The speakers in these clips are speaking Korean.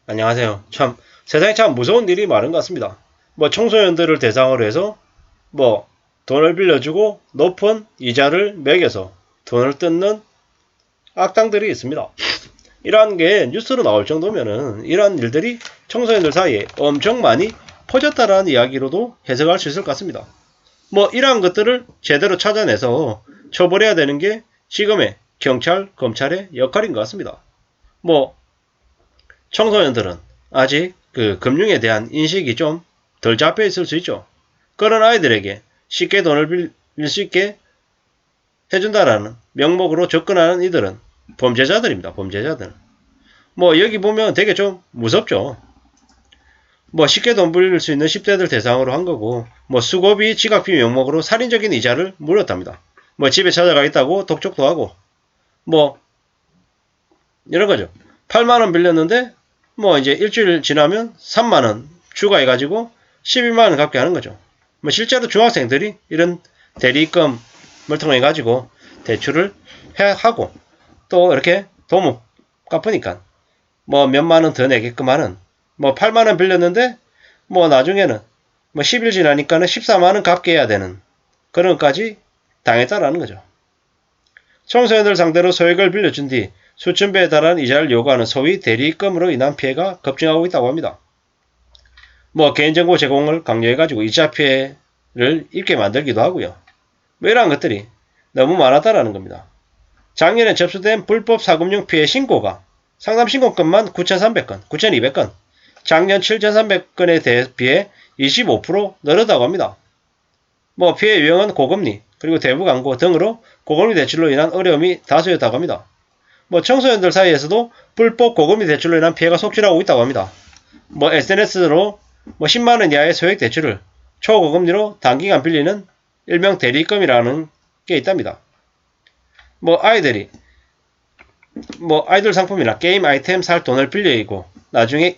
안녕하세요. 참 세상에 참 무서운 일이 많은 것 같습니다. 청소년들을 대상으로 해서 돈을 빌려주고 높은 이자를 매겨서 돈을 뜯는 악당들이 있습니다. 이러한 게 뉴스로 나올 정도면은 이러한 일들이 청소년들 사이에 엄청 많이 퍼졌다라는 이야기로도 해석할 수 있을 것 같습니다. 이러한 것들을 제대로 찾아내서 처벌해야 되는 게 지금의 경찰, 검찰의 역할인 것 같습니다. 청소년들은 아직 그 금융에 대한 인식이 좀 덜 잡혀 있을 수 있죠. 그런 아이들에게 쉽게 돈을 빌릴 수 있게 해준다라는 명목으로 접근하는 이들은 범죄자들입니다. 범죄자들. 여기 보면 되게 좀 무섭죠. 쉽게 돈 빌릴 수 있는 10대들 대상으로 한 거고, 수고비, 지각비 명목으로 살인적인 이자를 물었답니다. 집에 찾아가겠다고 독촉도 하고, 이런 거죠. 8만원 빌렸는데, 이제 일주일 지나면 3만원 추가해가지고 12만원 갚게 하는 거죠. 실제로 중학생들이 이런 대리입금을 통해가지고 대출을 하고, 또 이렇게 도무 갚으니까, 몇만원 더 내게끔 하는, 8만원 빌렸는데, 나중에는 10일 지나니까는 14만원 갚게 해야 되는 그런 것까지 당했다라는 거죠. 청소년들 상대로 소액을 빌려준 뒤 수천 배에 달하는 이자를 요구하는 소위 대리입금으로 인한 피해가 급증하고 있다고 합니다. 개인정보 제공을 강요해가지고 이자 피해를 입게 만들기도 하고요. 이러한 것들이 너무 많았다라는 겁니다. 작년에 접수된 불법 사금융 피해 신고가 상담 신고건만 9,300건, 9,200건, 작년 7,300건에 대비해 25% 늘었다고 합니다. 피해 유형은 고금리, 그리고 대부 광고 등으로 고금리 대출로 인한 어려움이 다수였다고 합니다. 청소년들 사이에서도 불법 고금리 대출로 인한 피해가 속출하고 있다고 합니다. SNS로 10만원 이하의 소액 대출을 초고금리로 단기간 빌리는 일명 대리입금이라는 게 있답니다. 아이들이 아이돌 상품이나 게임 아이템 살 돈을 빌려이고 나중에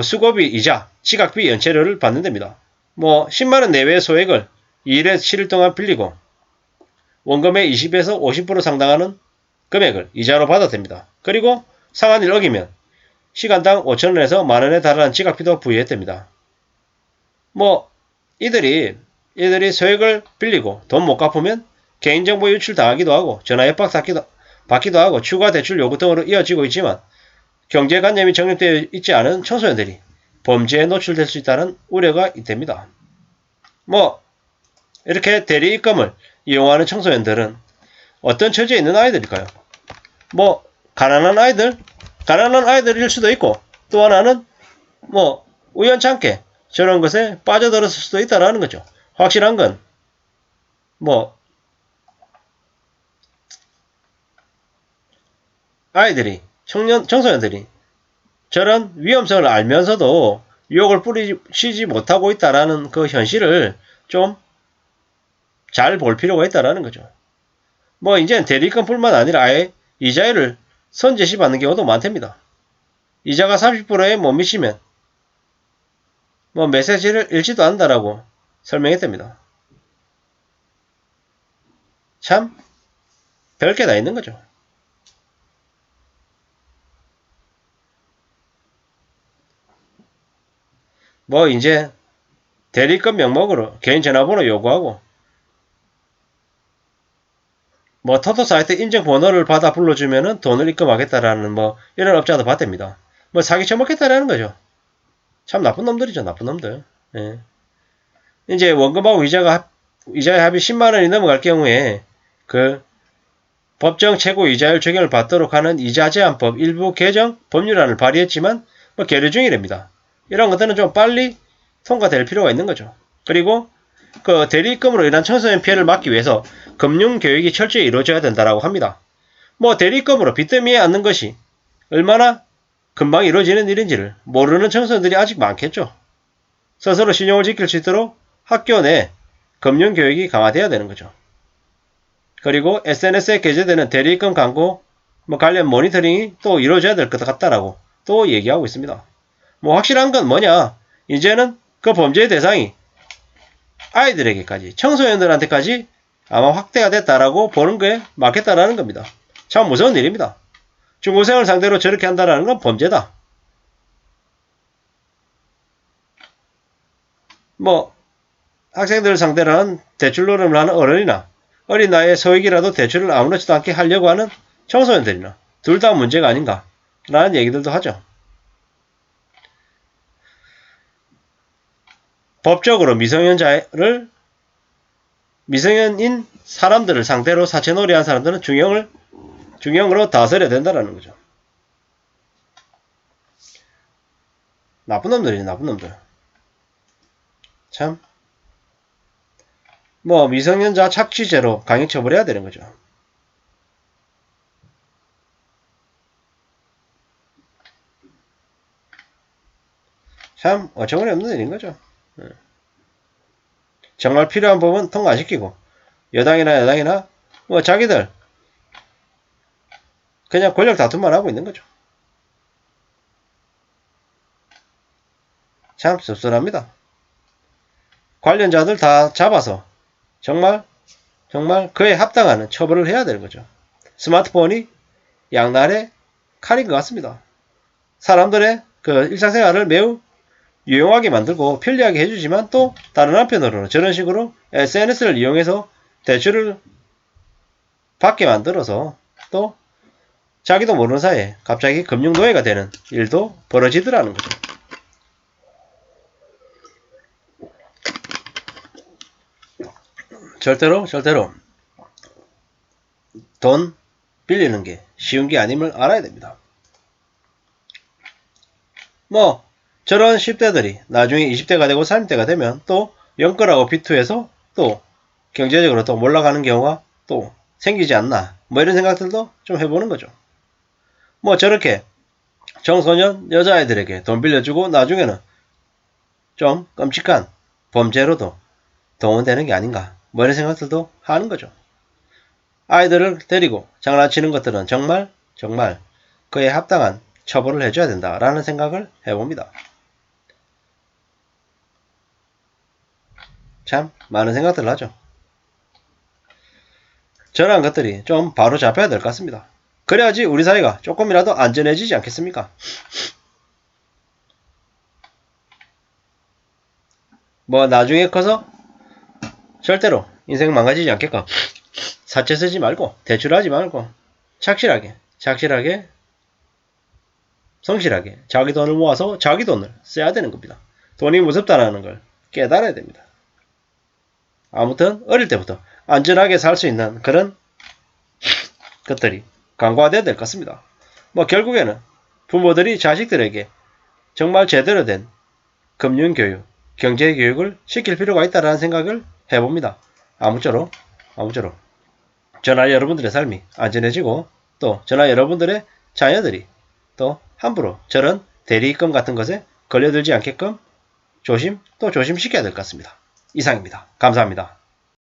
수고비, 이자, 지각비, 연체료를 받는 됩니다. 10만원 내외의 소액을 2일에서 7일 동안 빌리고 원금의 20에서 50% 상당하는 금액을 이자로 받아도 됩니다. 그리고 상한일 어기면 시간당 5,000원에서 만원에 달하는 지각비도 부여했답니다. 이들이 소액을 빌리고 돈 못 갚으면 개인정보 유출 당하기도 하고 전화 협박 받기도 하고 추가 대출 요구 등으로 이어지고 있지만 경제관념이 정립되어 있지 않은 청소년들이 범죄에 노출될 수 있다는 우려가 있답니다. 이렇게 대리입금을 이용하는 청소년들은 어떤 처지에 있는 아이들일까요? 가난한 아이들일 수도 있고, 또 하나는 우연찮게 저런 것에 빠져들었을 수도 있다라는 거죠. 확실한 건 청소년들이 저런 위험성을 알면서도 유혹을 뿌리치지 못하고 있다라는 그 현실을 좀 잘 볼 필요가 있다라는 거죠. 이제는 대리입금뿐만 아니라 아예 이자율을 선제시 받는 경우도 많답니다. 이자가 30%에 못 미치면 메시지를 읽지도 않는다라고 설명했답니다. 참 별게 다 있는 거죠. 이제 대리입금 명목으로 개인 전화번호 요구하고 토토 사이트 인증 번호를 받아 불러주면은 돈을 입금하겠다라는 이런 업자도 봤답니다. 사기 쳐먹겠다라는 거죠. 참 나쁜 놈들이죠. 나쁜 놈들. 예. 이제 원금하고 이자의 합이 10만원이 넘어갈 경우에 그 법정 최고 이자율 적용을 받도록 하는 이자제한법 일부 개정 법률안을 발의했지만 계류 중이랍니다. 이런 것들은 좀 빨리 통과될 필요가 있는 거죠. 그리고 그 대리입금으로 인한 청소년 피해를 막기 위해서 금융교육이 철저히 이루어져야 된다고 합니다. 대리입금으로 빚더미에 앉는 것이 얼마나 금방 이루어지는 일인지를 모르는 청소년들이 아직 많겠죠. 스스로 신용을 지킬 수 있도록 학교 내 금융교육이 강화돼야 되는 거죠. 그리고 SNS에 게재되는 대리입금 광고 관련 모니터링이 또 이루어져야 될 것 같다라고 또 얘기하고 있습니다. 확실한 건 뭐냐? 이제는 그 범죄의 대상이 아이들에게까지, 청소년들한테까지 아마 확대가 됐다라고 보는 게 맞겠다라는 겁니다. 참 무서운 일입니다. 중고생을 상대로 저렇게 한다라는 건 범죄다. 뭐 학생들을 상대로 하는 대출 노름을 하는 어른이나 어린 나이에 소액이라도 대출을 아무렇지도 않게 하려고 하는 청소년들이나 둘 다 문제가 아닌가 라는 얘기들도 하죠. 법적으로 미성년인 사람들을 상대로 사채놀이한 사람들은 중형으로 다스려야 된다라는 거죠. 나쁜 놈들이지, 나쁜 놈들. 참. 뭐 미성년자 착취죄로 강력 처벌해야 되는 거죠. 참 어처구니 없는 일인 거죠. 정말 필요한 부분 통과시키고 여당이나 뭐 자기들 그냥 권력 다툼만 하고 있는 거죠. 참 씁쓸합니다. 관련자들 다 잡아서 정말 그에 합당하는 처벌을 해야 되는 거죠. 스마트폰이 양날의 칼인 것 같습니다. 사람들의 그 일상생활을 매우 유용하게 만들고 편리하게 해주지만 또 다른 한편으로는 저런 식으로 SNS를 이용해서 대출을 받게 만들어서 또 자기도 모르는 사이에 갑자기 금융노예가 되는 일도 벌어지더라는 거죠. 절대로 돈 빌리는 게 쉬운 게 아님을 알아야 됩니다. 뭐 저런 10대들이 나중에 20대가 되고 30대가 되면 또 연끌하고 비투해서 또 경제적으로 또 몰락가는 경우가 또 생기지 않나 뭐 이런 생각들도 좀 해보는 거죠. 뭐 저렇게 청소년 여자아이들에게 돈 빌려주고 나중에는 좀 끔찍한 범죄로도 동원되는 게 아닌가 뭐 이런 생각들도 하는 거죠. 아이들을 데리고 장난치는 것들은 정말 그에 합당한 처벌을 해줘야 된다라는 생각을 해봅니다. 참 많은 생각들을 하죠. 저런 것들이 좀 바로 잡혀야 될 것 같습니다. 그래야지 우리 사회가 조금이라도 안전해지지 않겠습니까? 뭐 나중에 커서 절대로 인생 망가지지 않겠고 사채 쓰지 말고 대출하지 말고 착실하게 성실하게 자기 돈을 모아서 자기 돈을 써야 되는 겁니다. 돈이 무섭다는 걸 깨달아야 됩니다. 아무튼 어릴 때부터 안전하게 살 수 있는 그런 것들이 강화돼야 될 것 같습니다. 뭐 결국에는 부모들이 자식들에게 정말 제대로 된 금융교육, 경제교육을 시킬 필요가 있다는 생각을 해봅니다. 아무쪼록 저나 여러분들의 삶이 안전해지고 또 저나 여러분들의 자녀들이 또 함부로 저런 대리입금 같은 것에 걸려들지 않게끔 조심시켜야 될 것 같습니다. 이상입니다. 감사합니다.